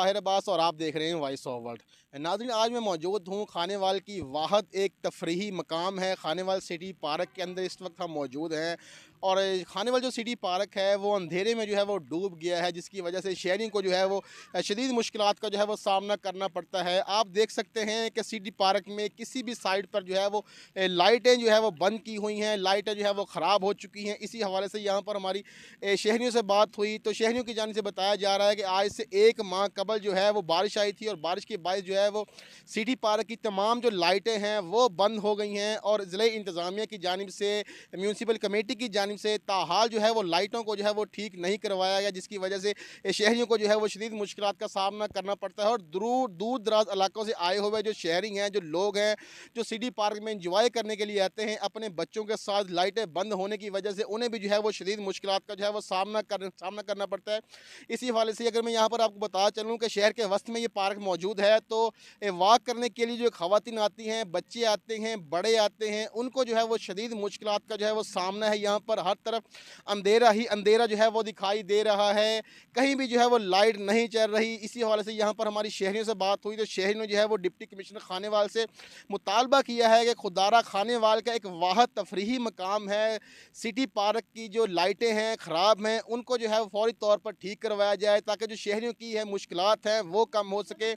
ताहिर अब्बास और आप देख रहे हैं वॉइस ऑफ वर्ल्ड। नाज़रीन, आज मैं मौजूद हूँ खानेवाल की वाहद एक तफरीही मकाम है। खानेवाल सिटी पार्क के अंदर इस वक्त हम मौजूद हैं और खानेवाल जो सिटी पार्क है वो अंधेरे में जो है वो डूब गया है, जिसकी वजह से शहरियों को जो है वो शदीद मुश्किलात का जो है वो सामना करना पड़ता है। आप देख सकते हैं कि सिटी पार्क में किसी भी साइड पर जो है वो लाइटें जो है वो बंद की हुई हैं, लाइटें जो है वो ख़राब हो चुकी हैं। इसी हवाले से यहाँ पर हमारी शहरियों से बात हुई तो शहरियों की जानिब से बताया जा रहा है कि आज से 1 माह कबल जो है वो बारिश आई थी और बारिश के बायस जो है वो सिटी पार्क की तमाम जो लाइटें हैं वो बंद हो गई हैं और ज़िले इंतज़ामिया की जानिब से, म्यूनसिपल कमेटी की जानिब से ताहाल जो है वो लाइटों को जो है वो ठीक नहीं करवाया गया, जिसकी वजह से शहरियों को जो है वो शदीद मुश्किलात का सामना करना पड़ता है। और दूर दूर दराज इलाकों से आए हुए जो शहरी हैं, जो लोग हैं, जो सिटी पार्क में इंजॉय करने के लिए आते हैं, अपने बच्चों के साथ लाइटें बंद होने की वजह से उन्हें भी जो है वो शदीद मुश्किलात का जो है वो सामना करना पड़ता है। इसी हवाले से अगर मैं यहाँ पर आपको बता चलूँ कि शहर के वस्त में ये पार्क मौजूद है, तो वॉक करने के लिए जो ख़वातीन आती हैं, बच्चे आते हैं, बड़े आते हैं, उनको जो है वो शदीद मुश्किलात का जो है वो सामना है। यहाँ पर हर तरफ अंधेरा ही अंधेरा जो है वो दिखाई दे रहा है, कहीं भी जो है वो लाइट नहीं चल रही। इसी हवाले से यहाँ पर हमारी शहरियों से बात हुई तो शहरियों ने जो है वो डिप्टी कमिश्नर खानेवाल से मुतालबा किया है कि खुदारा खानेवाल का एक वाहद तफरीही मकाम है, सिटी पार्क की जो लाइटें हैं ख़राब हैं, उनको जो है वो फौरी तौर पर ठीक करवाया जाए ताकि जो शहरियों की है मुश्किलात हैं वो कम हो सके।